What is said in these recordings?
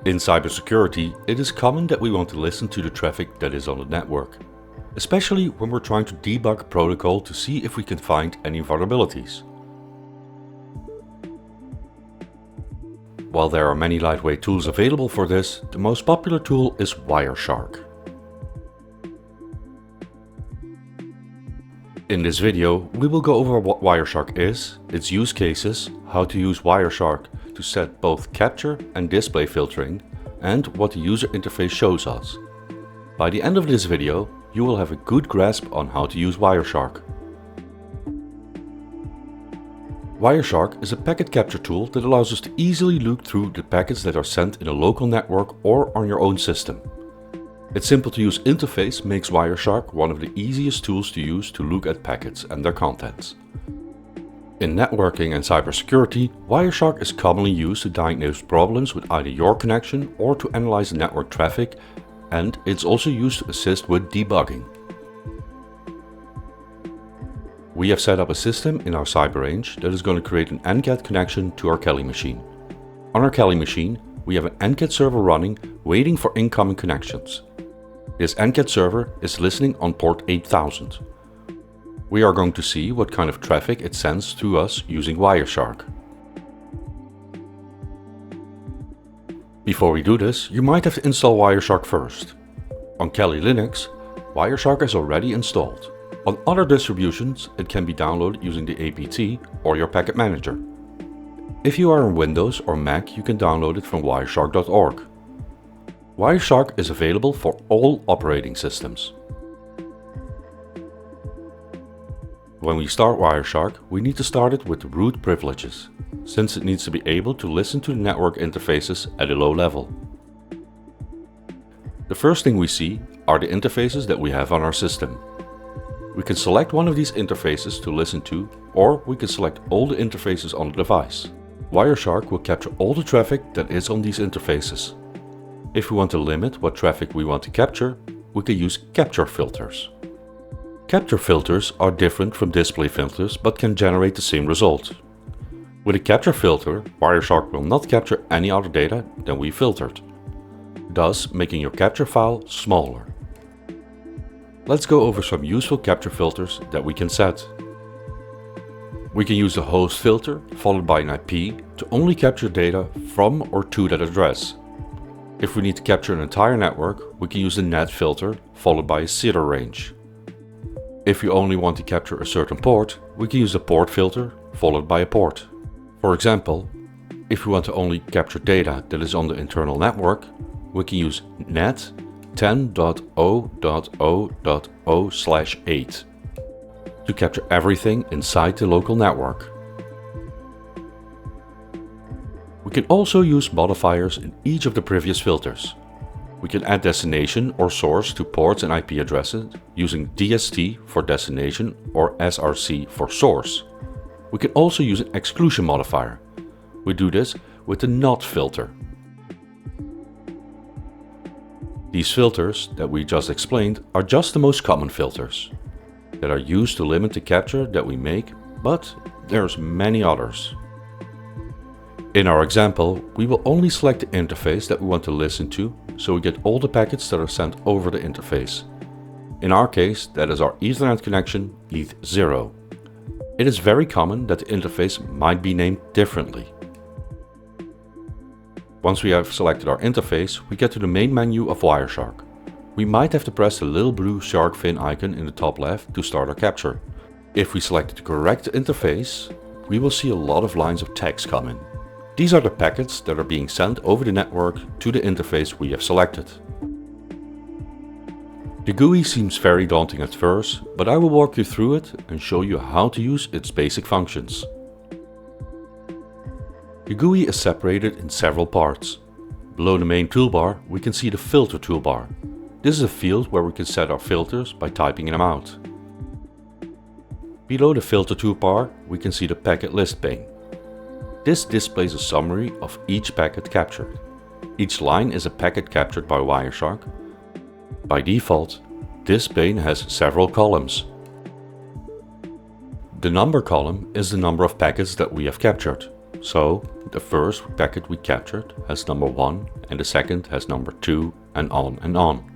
In cybersecurity, it is common that we want to listen to the traffic that is on the network, especially when we're trying to debug a protocol to see if we can find any vulnerabilities. While there are many lightweight tools available for this, the most popular tool is Wireshark. In this video, we will go over what Wireshark is, its use cases, how to use Wireshark to set both capture and display filtering, and what the user interface shows us. By the end of this video, you will have a good grasp on how to use Wireshark. Wireshark is a packet capture tool that allows us to easily look through the packets that are sent in a local network or on your own system. Its simple to use interface makes Wireshark one of the easiest tools to use to look at packets and their contents. In networking and cybersecurity, Wireshark is commonly used to diagnose problems with either your connection or to analyze network traffic, and it's also used to assist with debugging. We have set up a system in our cyber range that is going to create an NCAT connection to our Kali machine. On our Kali machine, we have an NCAT server running, waiting for incoming connections. This NCAT server is listening on port 8000. We are going to see what kind of traffic it sends to us using Wireshark. Before we do this, you might have to install Wireshark first. On Kali Linux, Wireshark is already installed. On other distributions, it can be downloaded using the apt or your packet manager. If you are on Windows or Mac, you can download it from wireshark.org. Wireshark is available for all operating systems. When we start Wireshark, we need to start it with root privileges, since it needs to be able to listen to the network interfaces at a low level. The first thing we see are the interfaces that we have on our system. We can select one of these interfaces to listen to, or we can select all the interfaces on the device. Wireshark will capture all the traffic that is on these interfaces. If we want to limit what traffic we want to capture, we can use capture filters. Capture filters are different from display filters but can generate the same result. With a capture filter, Wireshark will not capture any other data than we filtered, thus making your capture file smaller. Let's go over some useful capture filters that we can set. We can use the host filter followed by an IP to only capture data from or to that address. If we need to capture an entire network, we can use the net filter followed by a CIDR range. If we only want to capture a certain port, we can use the port filter followed by a port. For example, if we want to only capture data that is on the internal network, we can use net 10.0.0.0/8 to capture everything inside the local network. We can also use modifiers in each of the previous filters. We can add destination or source to ports and IP addresses using DST for destination or SRC for source. We can also use an exclusion modifier. We do this with the not filter. These filters that we just explained are just the most common filters that are used to limit the capture that we make, but there's many others. In our example, we will only select the interface that we want to listen to, so we get all the packets that are sent over the interface. In our case, that is our Ethernet connection, ETH0. It is very common that the interface might be named differently. Once we have selected our interface, we get to the main menu of Wireshark. We might have to press the little blue shark fin icon in the top left to start our capture. If we select the correct interface, we will see a lot of lines of text come in. These are the packets that are being sent over the network to the interface we have selected. The GUI seems very daunting at first, but I will walk you through it and show you how to use its basic functions. The GUI is separated in several parts. Below the main toolbar, we can see the filter toolbar. This is a field where we can set our filters by typing them out. Below the filter toolbar, we can see the packet list pane. This displays a summary of each packet captured. Each line is a packet captured by Wireshark. By default, this pane has several columns. The number column is the number of packets that we have captured. So the first packet we captured has number 1 and the second has number 2 and on and on.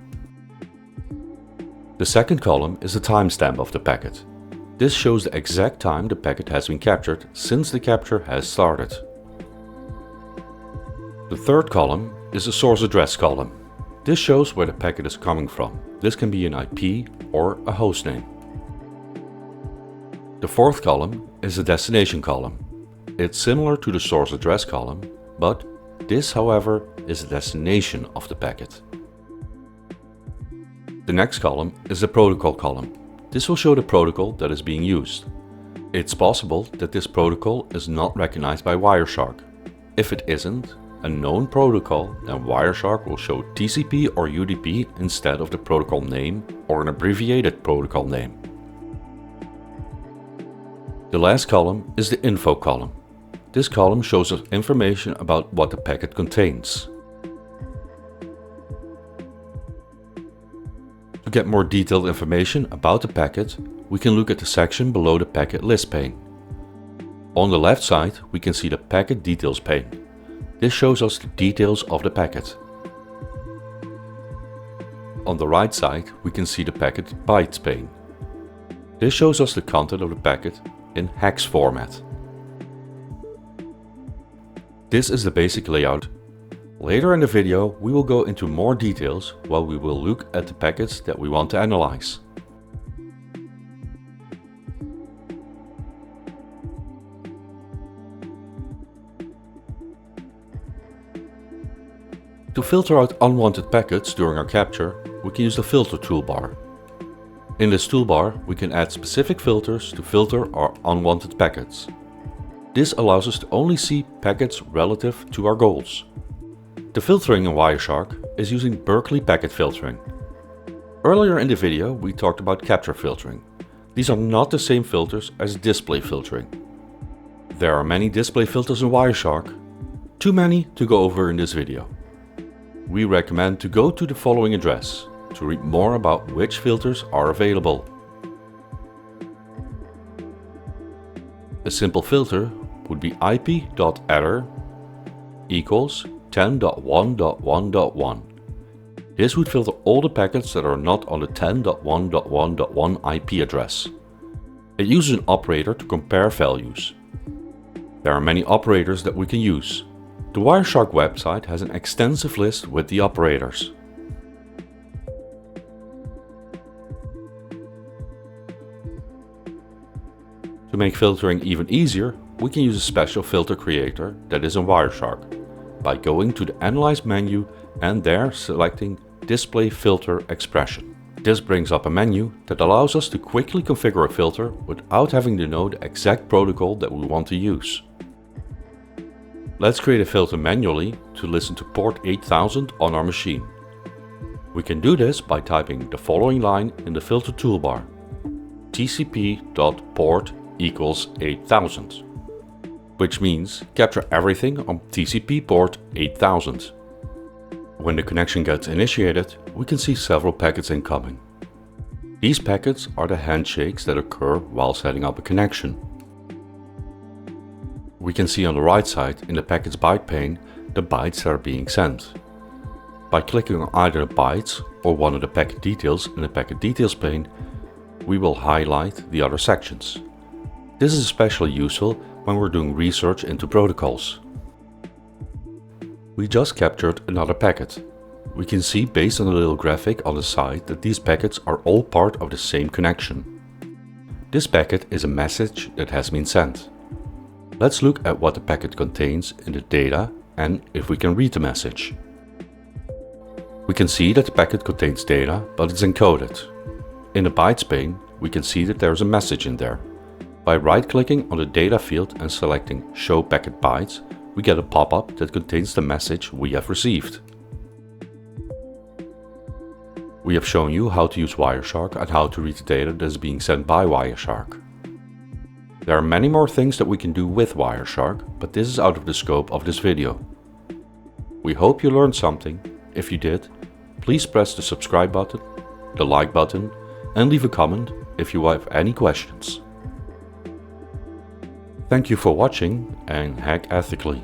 The second column is the timestamp of the packet. This shows the exact time the packet has been captured since the capture has started. The third column is the source address column. This shows where the packet is coming from. This can be an IP or a hostname. The fourth column is the destination column. It's similar to the source address column, but this, however, is the destination of the packet. The next column is the protocol column. This will show the protocol that is being used. It's possible that this protocol is not recognized by Wireshark. If it isn't a known protocol, then Wireshark will show TCP or UDP instead of the protocol name or an abbreviated protocol name. The last column is the info column. This column shows us information about what the packet contains. To get more detailed information about the packet, we can look at the section below the packet list pane. On the left side, we can see the packet details pane. This shows us the details of the packet. On the right side, we can see the packet bytes pane. This shows us the content of the packet in hex format. This is the basic layout. Later in the video, we will go into more details while we will look at the packets that we want to analyze. To filter out unwanted packets during our capture, we can use the filter toolbar. In this toolbar, we can add specific filters to filter our unwanted packets. This allows us to only see packets relative to our goals. The filtering in Wireshark is using Berkeley packet filtering. Earlier in the video, we talked about capture filtering. These are not the same filters as display filtering. There are many display filters in Wireshark, too many to go over in this video. We recommend to go to the following address to read more about which filters are available. A simple filter would be ip.error equals 10.1.1.1. This would filter all the packets that are not on the 10.1.1.1 IP address. It uses an operator to compare values. There are many operators that we can use. The Wireshark website has an extensive list with the operators. To make filtering even easier, we can use a special filter creator that is in Wireshark by going to the Analyze menu and there selecting Display Filter Expression. This brings up a menu that allows us to quickly configure a filter without having to know the exact protocol that we want to use. Let's create a filter manually to listen to port 8000 on our machine. We can do this by typing the following line in the filter toolbar: tcp.port equals 8000, which means capture everything on TCP port 8000. When the connection gets initiated, we can see several packets incoming. These packets are the handshakes that occur while setting up a connection. We can see on the right side in the packets byte pane the bytes that are being sent. By clicking on either the bytes or one of the packet details in the packet details pane, we will highlight the other sections. This is especially useful when we're doing research into protocols. We just captured another packet. We can see based on the little graphic on the side that these packets are all part of the same connection. This packet is a message that has been sent. Let's look at what the packet contains in the data and if we can read the message. We can see that the packet contains data, but it's encoded. In the bytes pane, we can see that there's a message in there. By right-clicking on the data field and selecting Show Packet Bytes, we get a pop-up that contains the message we have received. We have shown you how to use Wireshark and how to read the data that is being sent by Wireshark. There are many more things that we can do with Wireshark, but this is out of the scope of this video. We hope you learned something. If you did, please press the subscribe button, the like button, and leave a comment if you have any questions. Thank you for watching and hack ethically.